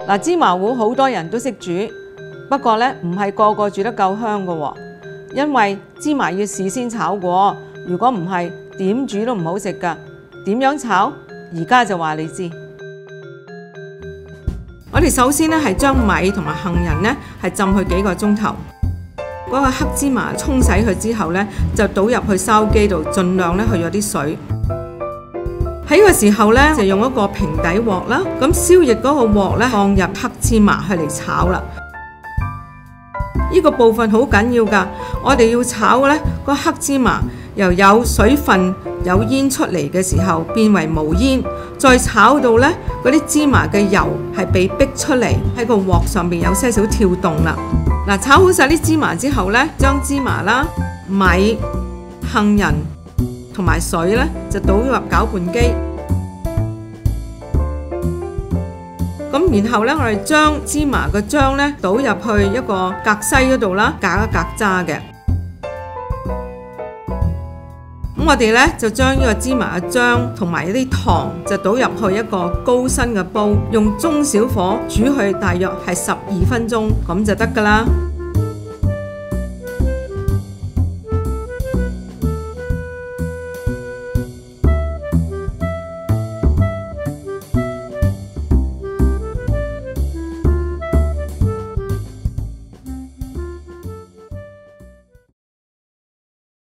嗱，芝麻糊好多人都識煮，不過咧唔係個個煮得夠香㗎喎，因為芝麻要事先炒過，如果唔係點煮都唔好食㗎。點樣炒？而家就話你知。我哋首先咧係將米同埋杏仁咧係浸去幾個鐘頭。嗰個黑芝麻沖洗佢之後咧，就倒入去筲箕度，盡量咧去咗啲水。喺呢個時候咧，就用一個平底鑊啦。咁燒熱嗰個鑊咧，放入黑芝麻去嚟炒啦。呢個部分好緊要㗎，我哋要炒咧個黑芝麻由有水分有煙出嚟嘅時候變為無煙，再炒到咧嗰啲芝麻嘅油係被逼出嚟，喺個鑊上面有些少跳動啦。嗱，炒好晒啲芝麻之後咧，將芝麻啦、米、杏仁同埋水咧就倒入攪拌機。咁然後咧，我哋將芝麻嘅漿咧倒入去一個格篩嗰度啦，隔一格渣嘅。咁我哋咧就將呢個芝麻嘅漿同埋一啲糖就倒入去一個高身嘅煲，用中小火煮佢大約係12分鐘，咁就得㗎啦。